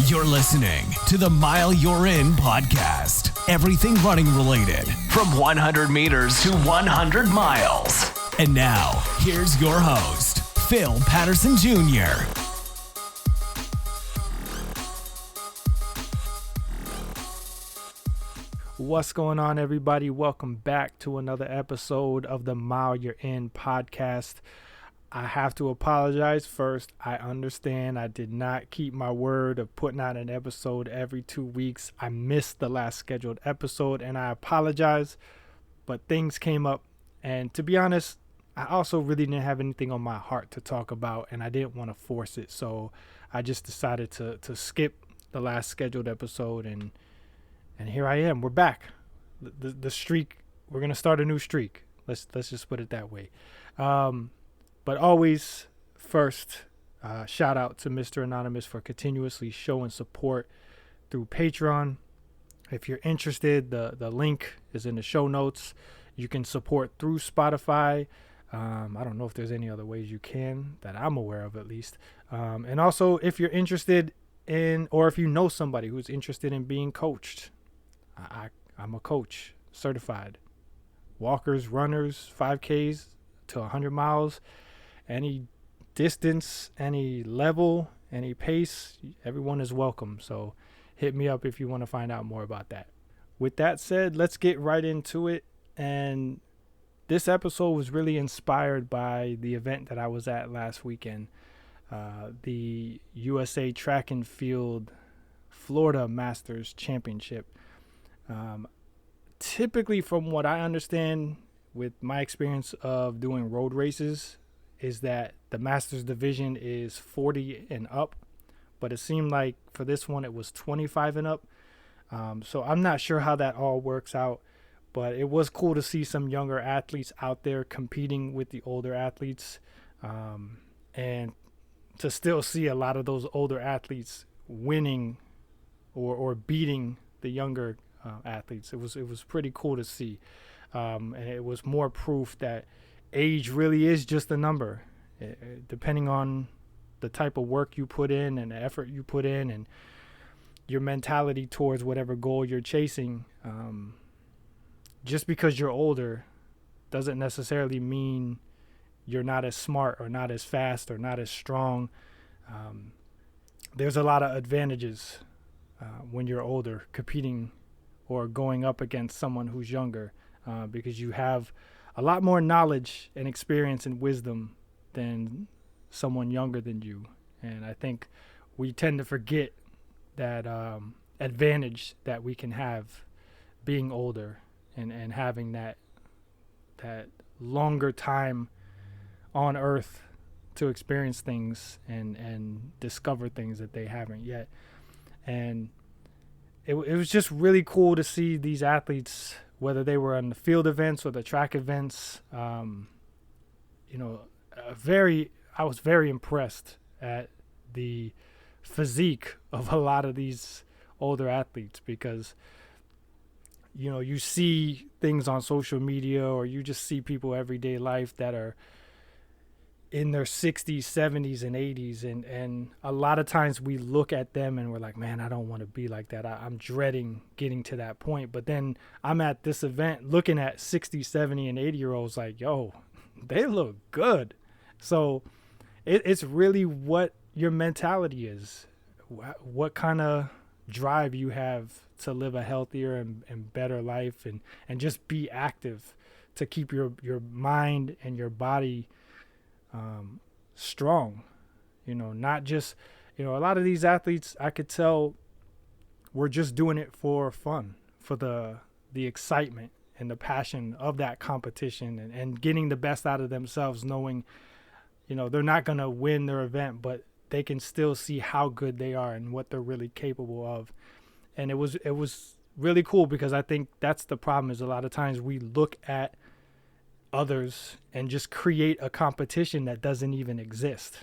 You're listening to the Mile You're In podcast. Everything running related, from 100 meters to 100 miles. And now, here's your host, Phil Patterson Jr. What's going on, everybody? Welcome back to another episode of the Mile You're In podcast. I have to apologize first. I understand I did not keep my word of putting out an episode every 2 weeks. I missed the last scheduled episode and I apologize, but things came up. And to be honest, I also really didn't have anything on my heart to talk about and I didn't want to force it. So I just decided to skip the last scheduled episode and here I am. We're back. The streak, we're going to start a new streak. Let's just put it that way. But always, first, shout out to Mr. Anonymous for continuously showing support through Patreon. If you're interested, the link is in the show notes. You can support through Spotify. I don't know if there's any other ways you can that I'm aware of, at least. And also, if you're interested in, or if you know somebody who's interested in being coached, I'm a coach, certified. Walkers, runners, 5Ks to 100 miles. Any distance, any level, any pace, everyone is welcome. So hit me up if you want to find out more about that. With that said, let's get right into it. And this episode was really inspired by the event that I was at last weekend, the USA Track and Field Florida Masters Championship. Typically, from what I understand with my experience of doing road races, is that the Masters division is 40 and up, but it seemed like for this one it was 25 and up. So I'm not sure how that all works out, but it was cool to see some younger athletes out there competing with the older athletes, and to still see a lot of those older athletes winning or beating the younger athletes. It was pretty cool to see, and it was more proof that age really is just a number. Depending on the type of work you put in and the effort you put in and your mentality towards whatever goal you're chasing, just because you're older doesn't necessarily mean you're not as smart or not as fast or not as strong. There's a lot of advantages when you're older competing or going up against someone who's younger, because you have a lot more knowledge and experience and wisdom than someone younger than you. And I think we tend to forget that advantage that we can have being older and having that longer time on earth to experience things and discover things that they haven't yet. And it was just really cool to see these athletes, whether they were on the field events or the track events. I was very impressed at the physique of a lot of these older athletes, because you see things on social media or you just see people everyday life that are in their 60s, 70s, and 80s, and a lot of times we look at them and we're like, man, I don't want to be like that. I'm dreading getting to that point. But then I'm at this event looking at 60, 70, and 80-year-olds like, yo, they look good. So it's really what your mentality is, what kind of drive you have to live a healthier and better life, and just be active to keep your mind and your body strong. Not just, a lot of these athletes, I could tell, were just doing it for fun, for the excitement and the passion of that competition, and getting the best out of themselves, knowing, they're not going to win their event, but they can still see how good they are and what they're really capable of. And it was really cool, because I think that's the problem, is a lot of times we look at others and just create a competition that doesn't even exist.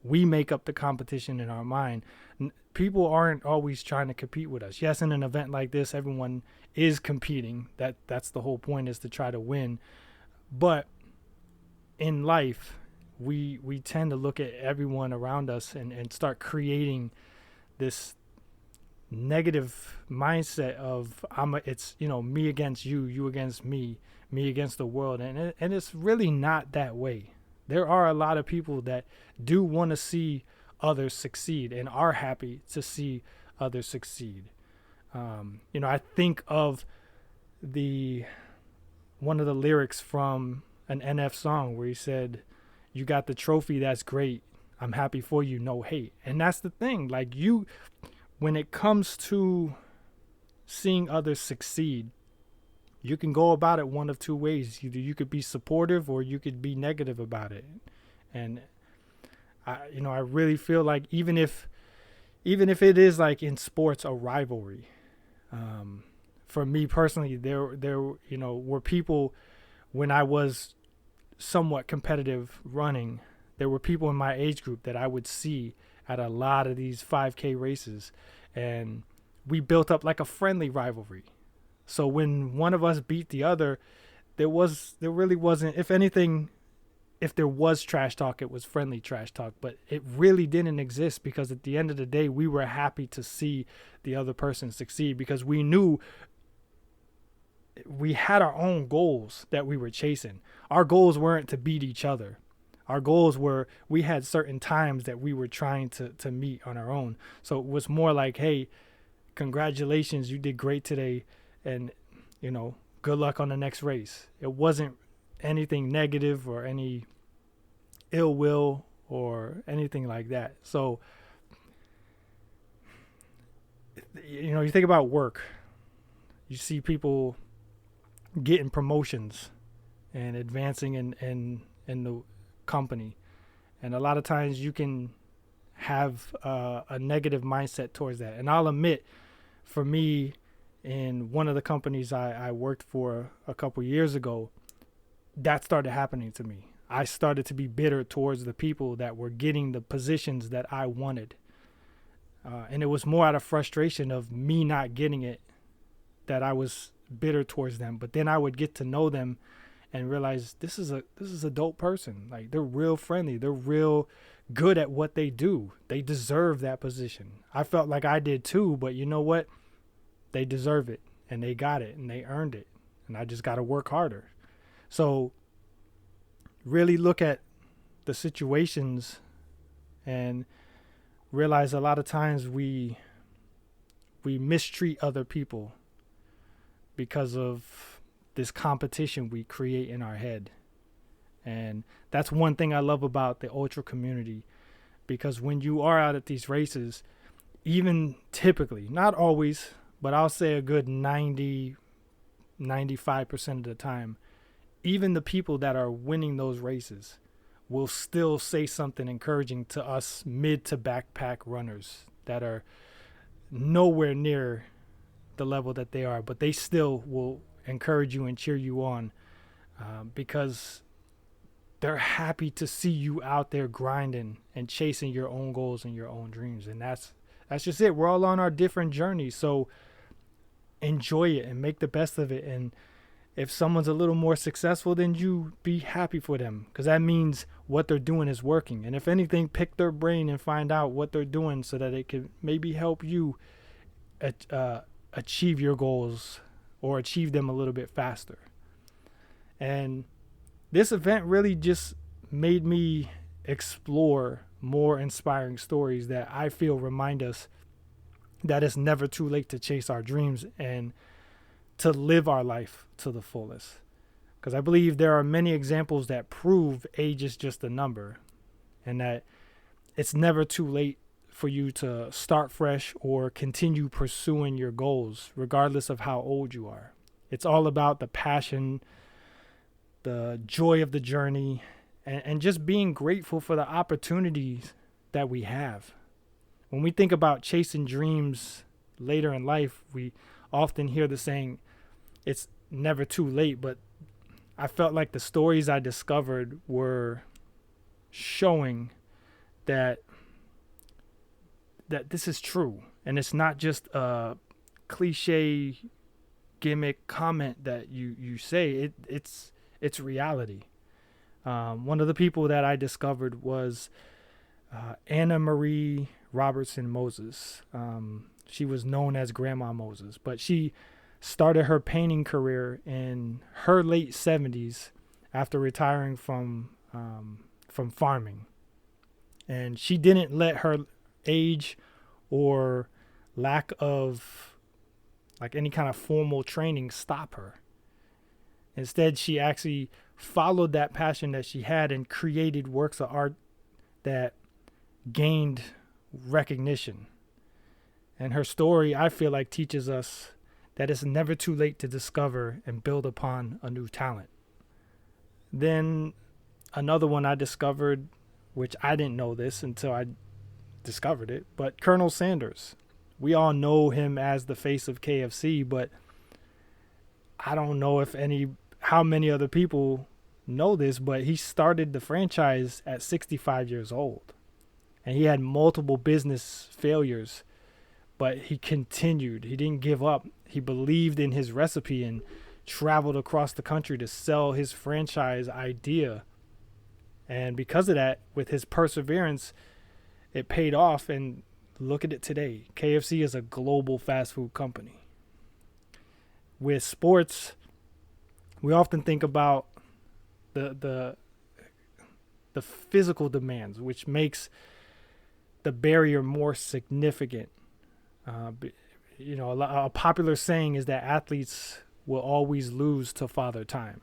We make up the competition in our mind. People aren't always trying to compete with us. Yes, in an event like this, everyone is competing. That's the whole point, is to try to win. But in life, we tend to look at everyone around us and start creating this negative mindset of it's me against you, you against me against the world, and it's really not that way. There are a lot of people that do want to see others succeed and are happy to see others succeed. I think of one of the lyrics from an NF song where he said, "You got the trophy, that's great. I'm happy for you, no hate." And that's the thing. Like, when it comes to seeing others succeed, you can go about it one of two ways. Either you could be supportive or you could be negative about it. And I really feel like even if it is like in sports a rivalry, for me personally, there were people when I was somewhat competitive running. There were people in my age group that I would see at a lot of these 5K races, and we built up like a friendly rivalry. So when one of us beat the other, there really wasn't, if anything, if there was trash talk, it was friendly trash talk, but it really didn't exist, because at the end of the day, we were happy to see the other person succeed, because we knew we had our own goals that we were chasing. Our goals weren't to beat each other. Our goals were, we had certain times that we were trying to meet on our own. So it was more like, hey, congratulations, you did great today, and good luck on the next race. It wasn't anything negative or any ill will or anything like that. So you think about work, you see people getting promotions and advancing in the company, and a lot of times you can have a negative mindset towards that. And I'll admit, for me, in one of the companies I worked for a couple years ago, that started happening to me. I started to be bitter towards the people that were getting the positions that I wanted. And it was more out of frustration of me not getting it that I was bitter towards them. But then I would get to know them and realize this is a dope person. Like, they're real friendly. They're real good at what they do. They deserve that position. I felt like I did too, but you know what? They deserve it, and they got it, and they earned it. And I just got to work harder. So really look at the situations and realize a lot of times we mistreat other people because of this competition we create in our head. And that's one thing I love about the ultra community, because when you are out at these races, even typically, not always, but I'll say a good 95% of the time, even the people that are winning those races will still say something encouraging to us mid to backpack runners that are nowhere near the level that they are, but they still will encourage you and cheer you on, because they're happy to see you out there grinding and chasing your own goals and your own dreams. And that's just it. We're all on our different journeys, so enjoy it and make the best of it. And if someone's a little more successful than you, be happy for them, because that means what they're doing is working. And if anything, pick their brain and find out what they're doing so that it can maybe help you achieve your goals or achieve them a little bit faster. And this event really just made me explore more inspiring stories that I feel remind us that it's never too late to chase our dreams and to live our life to the fullest. Because I believe there are many examples that prove age is just a number, and that it's never too late for you to start fresh or continue pursuing your goals, regardless of how old you are. It's all about the passion, the joy of the journey, and just being grateful for the opportunities that we have. When we think about chasing dreams later in life, we often hear the saying, it's never too late. But I felt like the stories I discovered were showing that this is true. And it's not just a cliche gimmick comment that you say. It's reality. One of the people that I discovered was Anna Marie Robertson Moses. She was known as Grandma Moses, but she started her painting career in her late 70s after retiring from farming. And she didn't let her age or lack of like any kind of formal training stop her. Instead, she actually followed that passion that she had and created works of art that gained recognition. And her story, I feel like, teaches us that it's never too late to discover and build upon a new talent. Then another one I discovered, which I didn't know this until I discovered it, but Colonel Sanders. We all know him as the face of KFC, but I don't know how many other people know this, but he started the franchise at 65 years old. And he had multiple business failures, but he continued. He didn't give up. He believed in his recipe and traveled across the country to sell his franchise idea. And because of that, with his perseverance, it paid off. And look at it today. KFC is a global fast food company. With sports, we often think about the physical demands, which makes the barrier more significant. A popular saying is that athletes will always lose to Father Time.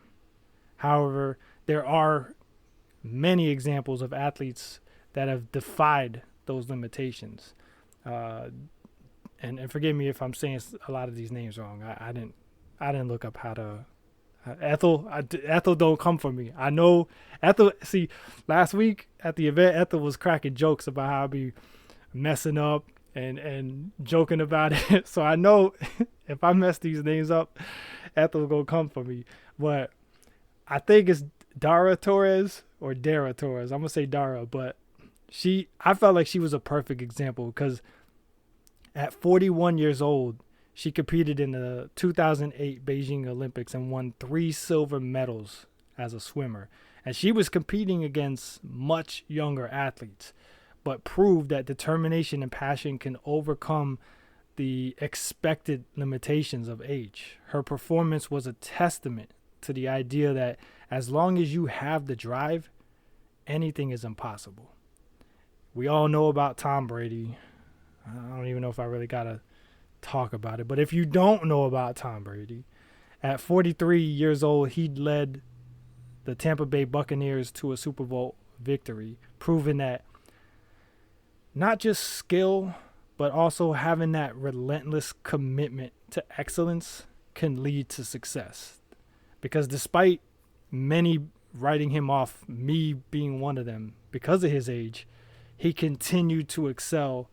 However, there are many examples of athletes that have defied those limitations. And forgive me if I'm saying a lot of these names wrong. I didn't look up how to. Ethel don't come for me. I know Ethel. See, last week at the event, Ethel was cracking jokes about how I be messing up and joking about it. So I know if I mess these names up, Ethel gonna come for me. But I think it's Dara Torres or Dara Torres. I'm gonna say Dara, but I felt like she was a perfect example because at 41 years old, she competed in the 2008 Beijing Olympics and won 3 silver medals as a swimmer. And she was competing against much younger athletes, but proved that determination and passion can overcome the expected limitations of age. Her performance was a testament to the idea that as long as you have the drive, anything is impossible. We all know about Tom Brady. I don't even know if I really got to talk about it. But if you don't know about Tom Brady, at 43 years old, he led the Tampa Bay Buccaneers to a Super Bowl victory, proving that not just skill, but also having that relentless commitment to excellence can lead to success. Because despite many writing him off, me being one of them, because of his age, he continued to excel,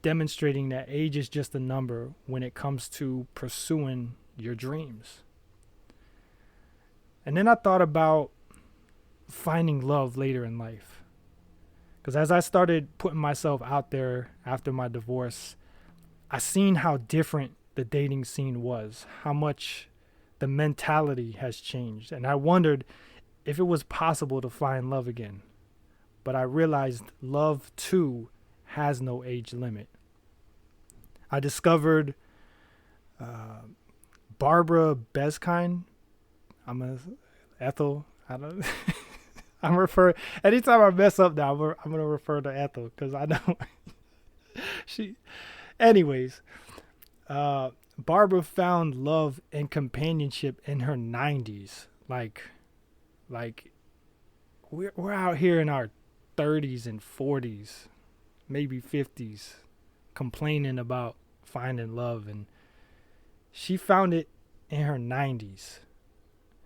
demonstrating that age is just a number when it comes to pursuing your dreams. And then I thought about finding love later in life. Because as I started putting myself out there after my divorce, I seen how different the dating scene was, how much the mentality has changed. And I wondered if it was possible to find love again. But I realized love, too, has no age limit. I discovered Barbara Beskind. Ethel. I'm referring. Anytime I mess up now, I'm gonna refer to Ethel because I know she. Anyways, Barbara found love and companionship in her 90s. Like we're out here in our 30s and 40s, maybe 50s, complaining about finding love, and she found it in her 90s.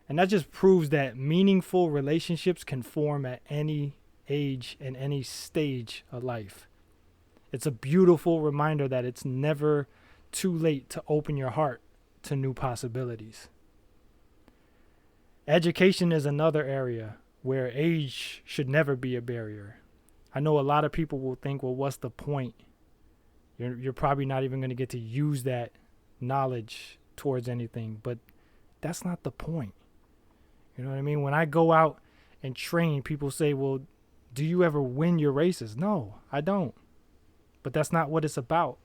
And that just proves that meaningful relationships can form at any age and any stage of life. It's a beautiful reminder that it's never too late to open your heart to new possibilities. Education is another area where age should never be a barrier. I know a lot of people will think, well, what's the point? You're probably not even going to get to use that knowledge towards anything, but that's not the point. You know what I mean? When I go out and train, people say, well, do you ever win your races? No, I don't. But that's not what it's about.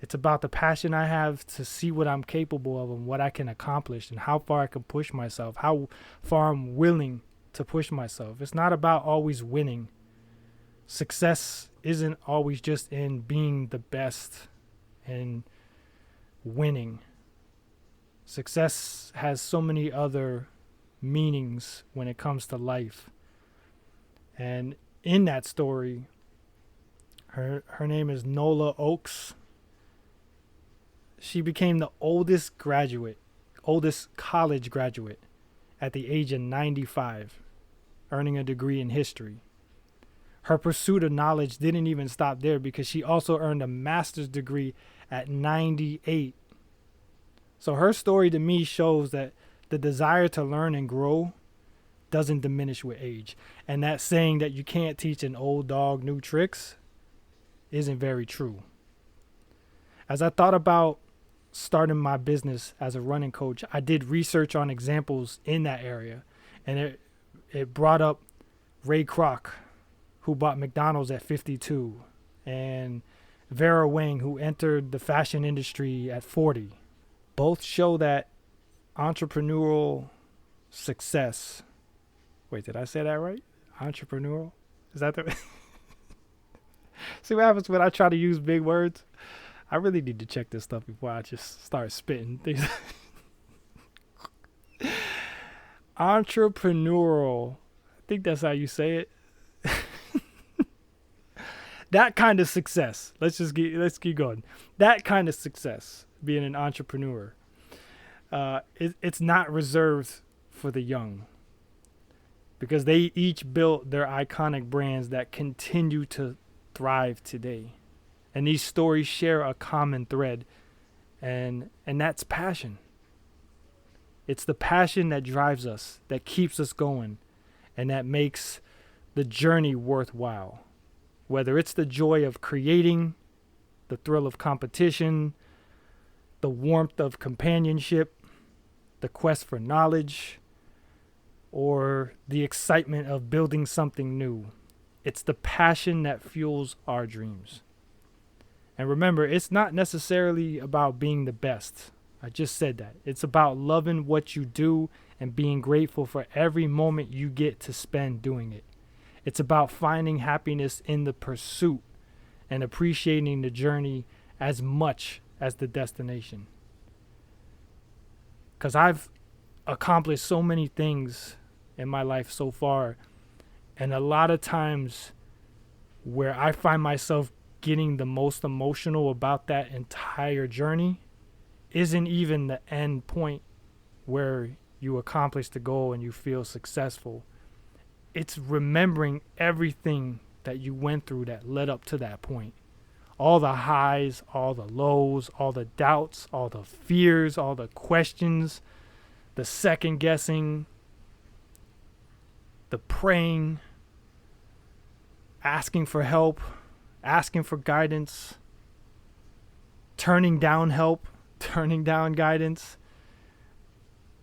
It's about the passion I have to see what I'm capable of and what I can accomplish and how far I can push myself, how far I'm willing to push myself. It's not about always winning. Success isn't always just in being the best and winning. Success has so many other meanings when it comes to life. And in that story, her name is Nola Oakes. She became the oldest college graduate at the age of 95, earning a degree in history. Her pursuit of knowledge didn't even stop there because she also earned a master's degree at 98. So her story to me shows that the desire to learn and grow doesn't diminish with age. And that saying that you can't teach an old dog new tricks isn't very true. As I thought about starting my business as a running coach, I did research on examples in that area. And it brought up Ray Kroc, who bought McDonald's at 52, and Vera Wang, who entered the fashion industry at 40. Both show that entrepreneurial success. Wait, did I say that right? Entrepreneurial? Is that the... See what happens when I try to use big words? I really need to check this stuff before I just start spitting things. Entrepreneurial. I think that's how you say it. That kind of success. Let's keep going. That kind of success, being an entrepreneur, it's not reserved for the young, because they each built their iconic brands that continue to thrive today. And these stories share a common thread, and that's passion. It's the passion that drives us, that keeps us going, and that makes the journey worthwhile. Whether it's the joy of creating, the thrill of competition, the warmth of companionship, the quest for knowledge, or the excitement of building something new. It's the passion that fuels our dreams. And remember, it's not necessarily about being the best. I just said that. It's about loving what you do and being grateful for every moment you get to spend doing it. It's about finding happiness in the pursuit and appreciating the journey as much as the destination. Because I've accomplished so many things in my life so far, and a lot of times where I find myself getting the most emotional about that entire journey isn't even the end point where you accomplish the goal and you feel successful. It's remembering everything that you went through that led up to that point. All the highs, all the lows, all the doubts, all the fears, all the questions, the second guessing, the praying, asking for help, asking for guidance, turning down help, turning down guidance.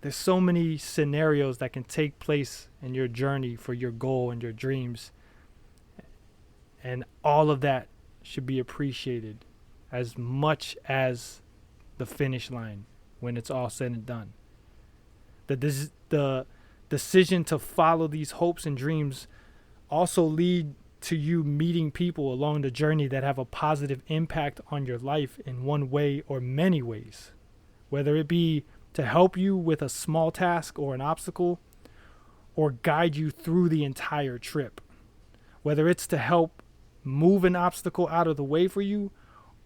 There's so many scenarios that can take place in your journey for your goal and your dreams. And all of that should be appreciated as much as the finish line when it's all said and done. The decision to follow these hopes and dreams also lead to you meeting people along the journey that have a positive impact on your life in one way or many ways, whether it be to help you with a small task or an obstacle, or guide you through the entire trip, whether it's to help move an obstacle out of the way for you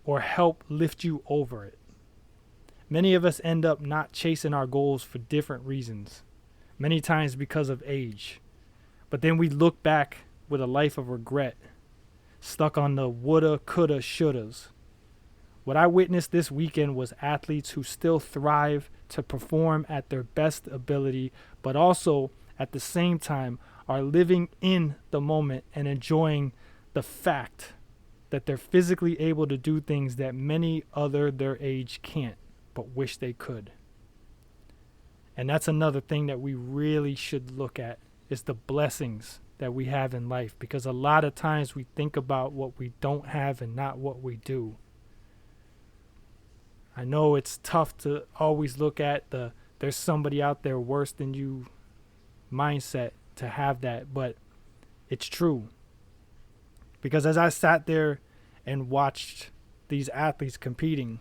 or help lift you over it. Many of us end up not chasing our goals for different reasons, many times because of age. But then we look back with a life of regret, stuck on the woulda, coulda, shouldas. What I witnessed this weekend was athletes who still thrive to perform at their best ability, but also at the same time are living in the moment and enjoying the fact that they're physically able to do things that many other their age can't, but wish they could. And that's another thing that we really should look at, is the blessings that we have in life, because a lot of times we think about what we don't have and not what we do. I know it's tough to always look at there's somebody out there worse than you mindset to have that, but it's true. Because as I sat there and watched these athletes competing,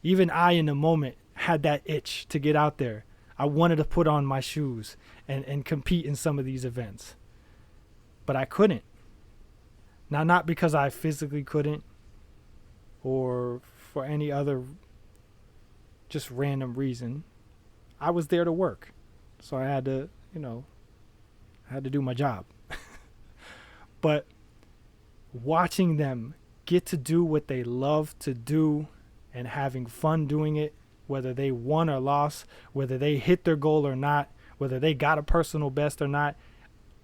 even I in the moment had that itch to get out there. I wanted to put on my shoes and compete in some of these events. But I couldn't. Now, not because I physically couldn't or for any other just random reason. I was there to work. So I had to, I had to do my job. But watching them get to do what they love to do and having fun doing it, whether they won or lost, whether they hit their goal or not, whether they got a personal best or not,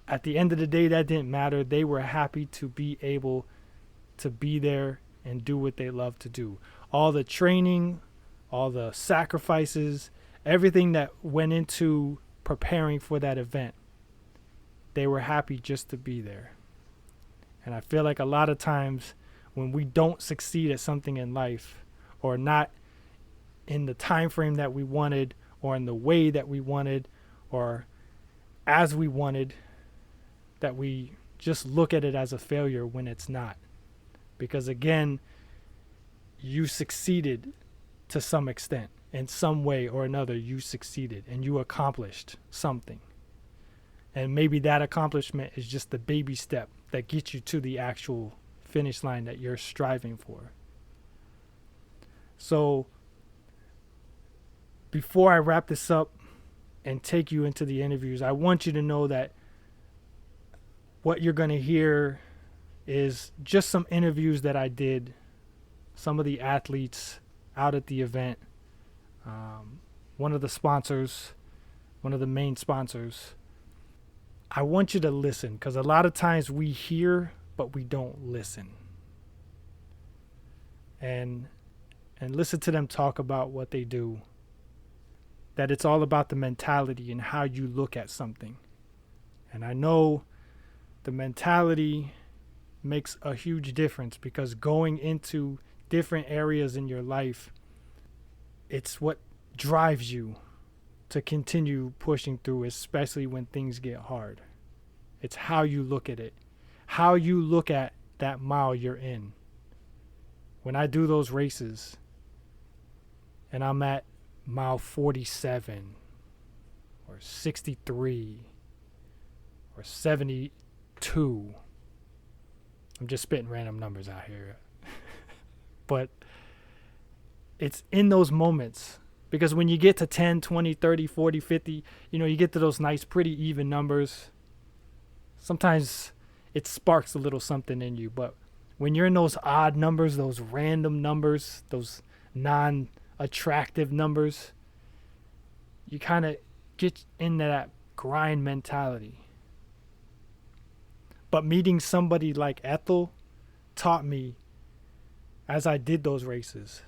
at the end of the day, that didn't matter. They were happy to be able to be there and do what they love to do. All the training, all the sacrifices, everything that went into preparing for that event, they were happy just to be there. And I feel like a lot of times when we don't succeed at something in life, or not in the time frame that we wanted, or in the way that we wanted, or as we wanted, that we just look at it as a failure when it's not. Because again, you succeeded to some extent. In some way or another, you succeeded and you accomplished something. And maybe that accomplishment is just the baby step that gets you to the actual finish line that you're striving for. So before I wrap this up and take you into the interviews, I want you to know that what you're going to hear is just some interviews that I did, some of the athletes out at the event, one of the sponsors, one of the main sponsors. I want you to listen, because a lot of times we hear, but we don't listen. And listen to them talk about what they do. That it's all about the mentality and how you look at something. And I know the mentality makes a huge difference, because going into different areas in your life, it's what drives you to continue pushing through, especially when things get hard. It's how you look at it, how you look at that mile you're in. When I do those races and I'm at mile 47 or 63 or 72, I'm just spitting random numbers out here. But it's in those moments, because when you get to 10, 20, 30, 40, 50, you get to those nice, pretty even numbers. Sometimes it sparks a little something in you. But when you're in those odd numbers, those random numbers, those non-attractive numbers, you kind of get into that grind mentality. But meeting somebody like Ethel taught me, as I did those races,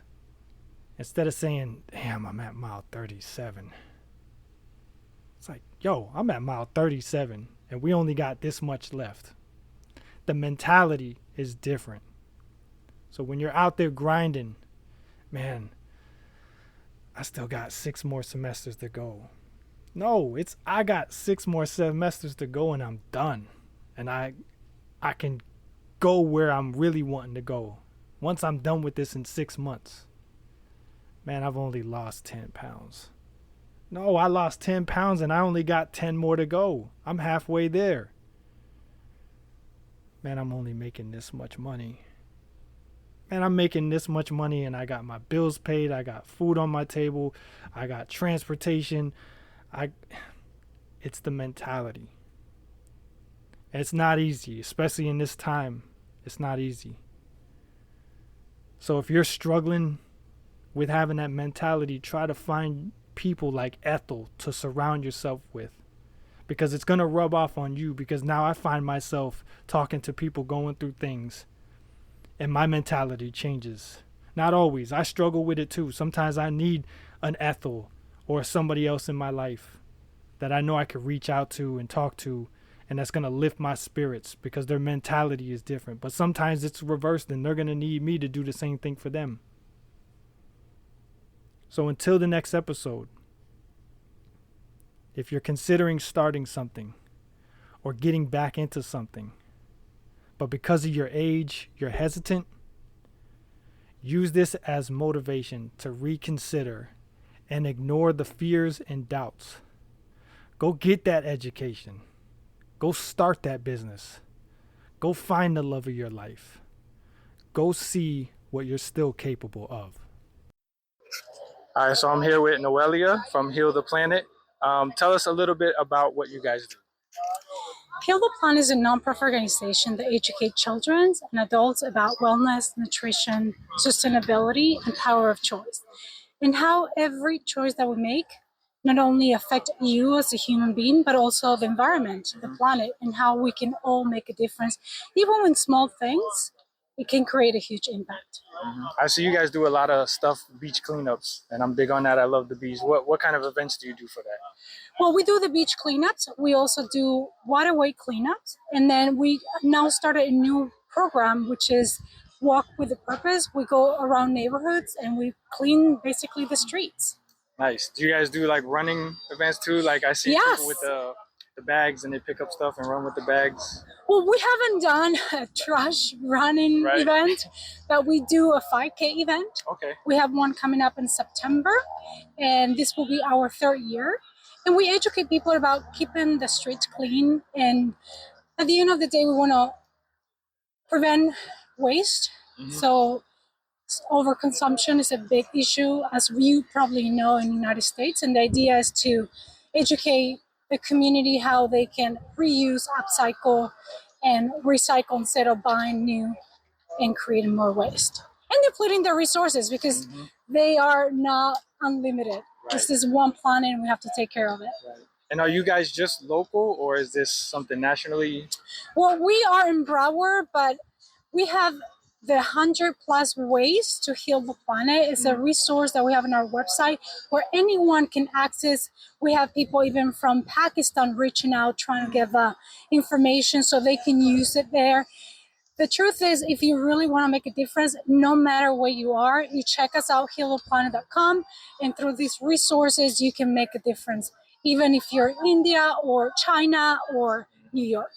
instead of saying, damn, I'm at mile 37. It's like, yo, I'm at mile 37 and we only got this much left. The mentality is different. So when you're out there grinding, man, I still got 6 more semesters to go. No, I got 6 more semesters to go and I'm done. And I can go where I'm really wanting to go. Once I'm done with this in 6 months. Man, I've only lost 10 pounds. No, I lost 10 pounds and I only got 10 more to go. I'm halfway there. Man, I'm only making this much money. Man, I'm making this much money and I got my bills paid. I got food on my table. I got transportation. It's the mentality. And it's not easy, especially in this time. It's not easy. So if you're struggling with having that mentality, try to find people like Ethel to surround yourself with, because it's going to rub off on you. Because now I find myself talking to people going through things and my mentality changes. Not always. I struggle with it too. Sometimes I need an Ethel or somebody else in my life that I know I could reach out to and talk to, and that's going to lift my spirits because their mentality is different. But sometimes it's reversed and they're going to need me to do the same thing for them. So until the next episode, if you're considering starting something or getting back into something, but because of your age, you're hesitant, use this as motivation to reconsider and ignore the fears and doubts. Go get that education. Go start that business. Go find the love of your life. Go see what you're still capable of. All right, so I'm here with Noelia from Heal the Planet. Tell us a little bit about what you guys do. Heal the Planet is a nonprofit organization that educates children and adults about wellness, nutrition, sustainability, and power of choice, and how every choice that we make not only affect you as a human being, but also the environment, the planet, and how we can all make a difference. Even with small things, it can create a huge impact. I see you guys do a lot of stuff, beach cleanups, and I'm big on that. I love the beach. What kind of events do you do for that? Well, we do the beach cleanups. We also do waterway cleanups. And then we now started a new program, which is Walk with a Purpose. We go around neighborhoods and we clean basically the streets. Nice. Do you guys do like running events too? Like I see people with the bags and they pick up stuff and run with the bags. Well, we haven't done a trash running event, but we do a 5K event. Okay. We have one coming up in September, and this will be our third year. And we educate people about keeping the streets clean. And at the end of the day, we want to prevent waste. So overconsumption is a big issue, as you probably know, in the United States. And the idea is to educate the community how they can reuse, upcycle, and recycle instead of buying new and creating more waste. And depleting their resources, because they are not unlimited. This is one planet and we have to take care of it. And are you guys just local, or is this something nationally? Well, we are in Broward, but we have the 100+ ways to heal the planet. It's a resource that we have on our website where anyone can access. We have people even from Pakistan reaching out, trying to give information so they can use it there. The truth is, if you really want to make a difference, no matter where you are, you check us out, healtheplanet.com, and through these resources, you can make a difference, even if you're in India or China or New York.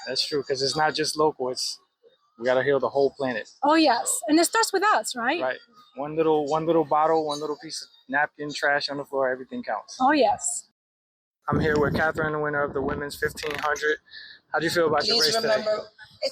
That's true, because it's not just local. We got to heal the whole planet. Oh, yes. And it starts with us, right? Right. One little bottle, one little piece of napkin, trash on the floor, everything counts. Oh, yes. I'm here with Catherine, the winner of the women's 1500. How do you feel about your race today?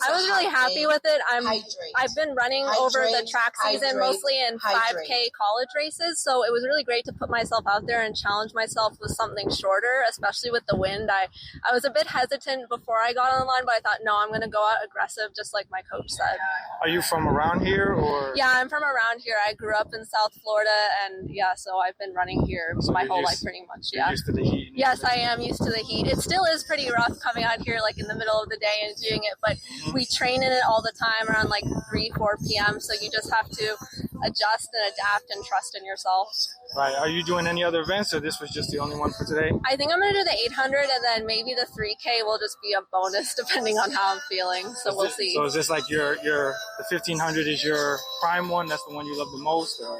I was really happy with it. I've been running over the track season mostly in 5K college races, so it was really great to put myself out there and challenge myself with something shorter, especially with the wind. I was a bit hesitant before I got on the line, but I thought, no, I'm going to go out aggressive, just like my coach said. Are you from around here, or? Yeah, I'm from around here. I grew up in South Florida, and so I've been running here my whole life pretty much. Yeah. You're used to the heat? Yes, I am used to the heat. It still is pretty rough coming out here like in the middle of the day and doing it, but we train in it all the time around like 3-4 p.m. So you just have to adjust and adapt and trust in yourself. Right. Are you doing any other events, or this was just the only one for today? I think I'm going to do the 800, and then maybe the 3K will just be a bonus depending on how I'm feeling. So we'll see. So is this like the 1500 is your prime one? That's the one you love the most, or?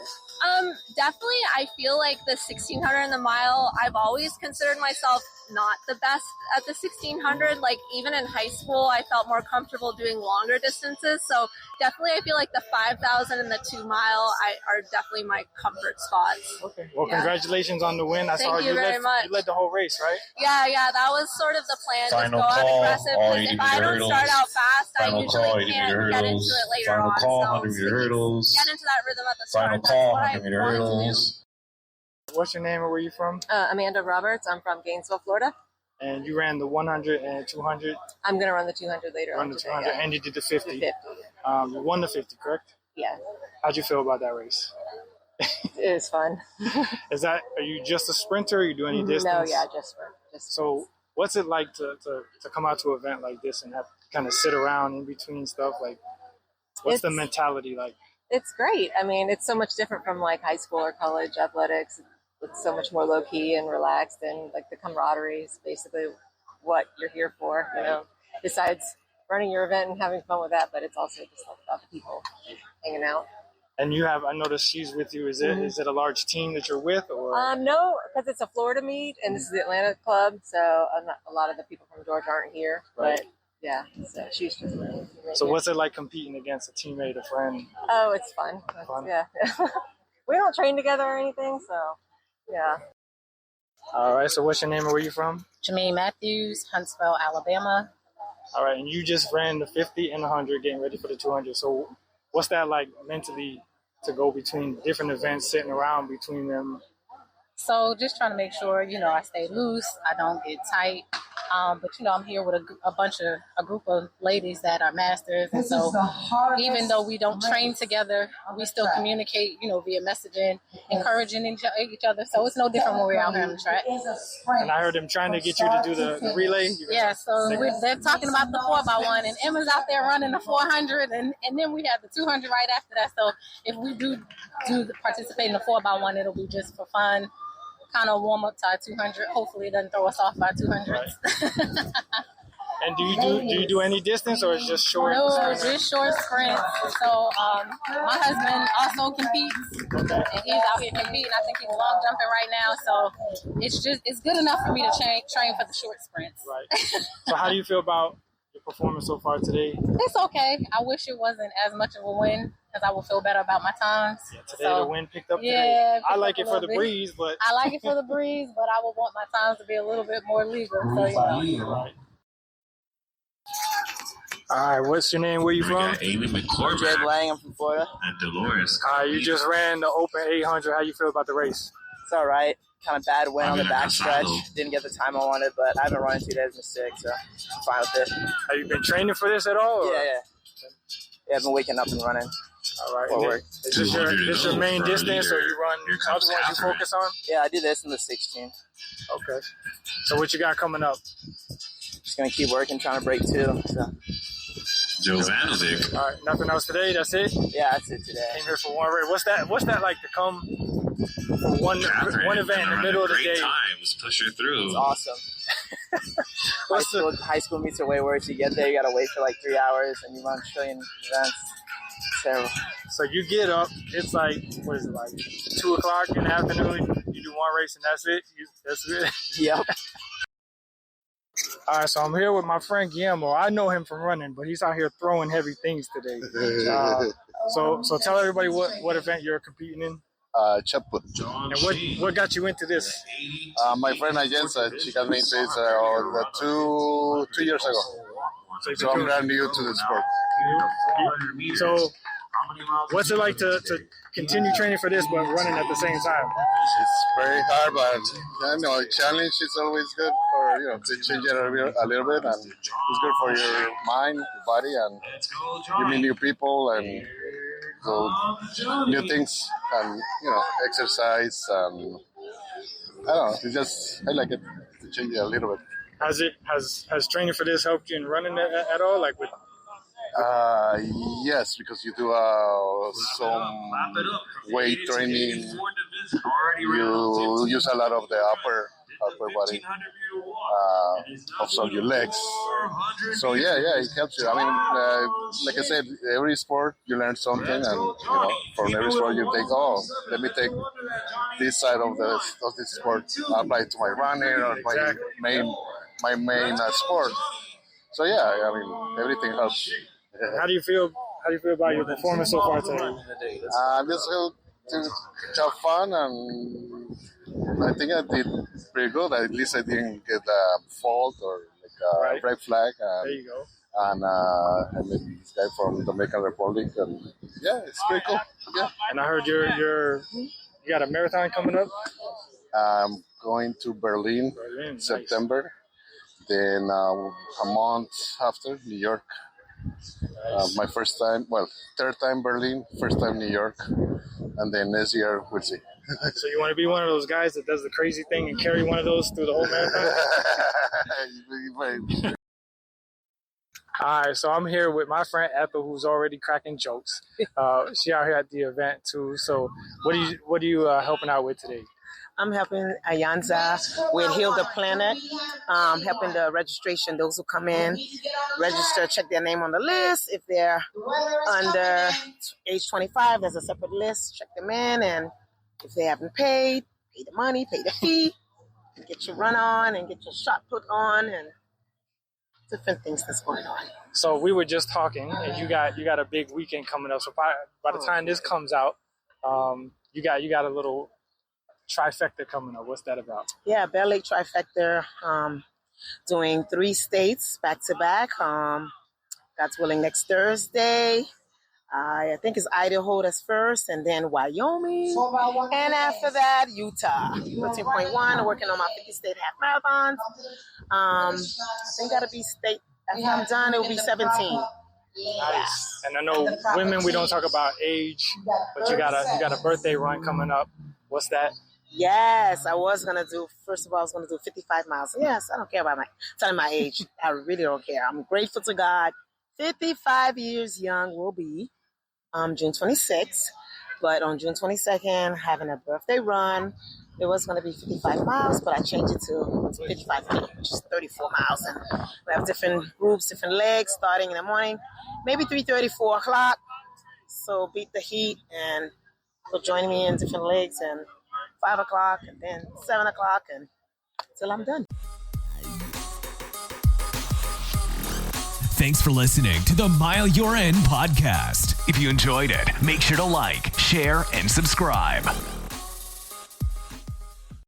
Definitely. I feel like the 1600 and the mile, I've always considered myself not the best at the 1600. Like even in high school, I felt more comfortable doing longer distances. So definitely I feel like the 5,000 and the 2 mile are definitely my comfort spots. Okay. Well, congratulations on the win. Thank you very much. You led the whole race, right? Yeah. That was sort of the plan. Final just go call, out aggressive. Because if I don't start out fast, I usually can't get into it later on. Final call, so 100-meter hurdles. Get into that rhythm at the start. Final That's call, what I 100-meter wanted to do. hurdles. What's your name and where you from? Amanda Roberts. I'm from Gainesville, Florida. And you ran the 100 and 200? I'm going to run the 200 later on the today. 200, and you did the 50. The 50. You won the 50, correct? Yeah. How'd you feel about that race? It was fun. Are you just a sprinter, or you do any distance? No, yeah, just sprint. So what's it like to come out to an event like this and have kind of sit around in between stuff? Like, what's the mentality like? It's great. I mean, it's so much different from like high school or college athletics. It's so much more low-key and relaxed, and like the camaraderie is basically what you're here for, besides running your event and having fun with that, but it's also just like about the people hanging out. And I noticed she's with you. Is it a large team that you're with, or? No, because it's a Florida meet, and this is the Atlanta club, so a lot of the people from Georgia aren't here. Right. But yeah, so she's just. So what's it like competing against a teammate, a friend? Oh, it's fun. Yeah. We don't train together or anything, so yeah. All right. So what's your name and where you from? Jermaine Matthews, Huntsville, Alabama. All right. And you just ran the 50 and 100, getting ready for the 200. So what's that like mentally to go between different events, sitting around between them? So just trying to make sure, I stay loose, I don't get tight. But, I'm here with a group of ladies that are masters. And so even though we don't train together, we still communicate, via messaging, encouraging each other. So it's no different when we're out here on the track. And I heard them trying to get you to do the relay. Yeah, so they're talking about the 4x1, and Emma's out there running the 400, and then we have the 200 right after that. So if we do participate in the 4x1, it'll be just for fun. Kind of warm up to our 200. Hopefully, it doesn't throw us off our 200s. Right. And do you do any distance, or it's just short? No, just short sprints. So my husband also competes, and he's out here competing. I think he's long jumping right now. So it's good enough for me to train for the short sprints. Right. So how do you feel about your performance so far today? It's okay. I wish it wasn't as much of a win, because I will feel better about my times. Yeah, today the wind picked up today. I like it for the breeze, but I like it for the breeze, but I would want my times to be a little bit more legal. So Right. All right, what's your name? Where you from? Amy McCormick. Jed Lang, I'm from Florida. And Dolores. You just ran the Open 800. How you feel about the race? It's all right. Kind of bad win on the backstretch. Didn't get the time I wanted, but I haven't run in 2 days. I'm sick, so I'm fine with it. Have you been training for this at all? Or? Yeah, I've been waking up and running. All right. For work. Is this your main distance, or you run other ones you focus on? Yeah, I do this in the 16. Okay. So what you got coming up? Just gonna keep working, trying to break 2. So. Jovanovic. All right. Nothing else today. That's it. Yeah, that's it today. Came here for one race. What's that like to come for one event in the middle of the day? Times, push her through. It's awesome. High school meets are way worse. You get there, you gotta wait for like 3 hours, and you run a trillion events. So you get up. It's like, what is it, like 2 o'clock in the afternoon? You do one race and that's it. That's it. Yep. All right, so I'm here with my friend Guillermo. I know him from running, but he's out here throwing heavy things today. So tell everybody what event you're competing in. Shot put. And what got you into this? My friend Ayensa, she got me into it 2 years ago. So I'm brand new to the sport. So what's it like to continue training for this but running at the same time? It's very hard, but challenge is always good for to change it a little bit, and it's good for your mind, your body, and you meet new people and so new things, and exercise, and I don't know. It's just I like it to change it a little bit. Has training for this helped you in running at all? Like with yes, because you do some weight training. You use a lot of the upper body, also your legs. So yeah, it helps you. I mean, like I said, every sport you learn something, and from every sport you think, let me take this side of this sport, apply it to my running or my main sport. So yeah, I mean, everything helps. How do you feel about your performance so far today? I just feel to have fun, and I think I did pretty good. At least I didn't get a fault or like a red flag. And, there you go. And I met this guy from Dominican Republic, and yeah, it's pretty cool. Yeah. And I heard you got a marathon coming up. I'm going to Berlin September. Nice. Then a month after, New York. My third time Berlin, first time New York, and then next year we'll see. So you want to be one of those guys that does the crazy thing and carry one of those through the whole marathon? All right, so I'm here with my friend Ethel, who's already cracking jokes. She out here at the event too. So what are you helping out with today? I'm helping Ayanza with Heal the Planet, helping the registration, those who come in, register, check their name on the list. If they're under age 25, there's a separate list, check them in, and if they haven't paid, pay the money, pay the fee, and get your run on and get your shot put on, and different things that's going on. So we were just talking, and you got a big weekend coming up. So by the time this comes out, you got a little trifecta coming up. What's that about? Yeah, Bear Lake Trifecta, doing 3 states back to back. God's willing, next Thursday. I think it's Idaho that's first, and then Wyoming. And after that, Utah. 13.1, working on my 50-state half marathons. I think that'll be state. After I'm done, it will be 17. Nice. And I know women, we don't talk about age, but you got a birthday run coming up. What's that? Yes, I was going to do 55 miles. Yes, I don't care about telling my age. I really don't care. I'm grateful to God. 55 years young will be June 26th. But on June 22nd, having a birthday run. It was going to be 55 miles, but I changed it to 55K, which is 34 miles. And we have different groups, different legs, starting in the morning, maybe 3:30, 4 o'clock. So beat the heat, and so join me in different legs, and 5 o'clock, and then 7 o'clock, and till I'm done. Thanks for listening to the Mile You're In podcast. If you enjoyed it, make sure to like, share, and subscribe.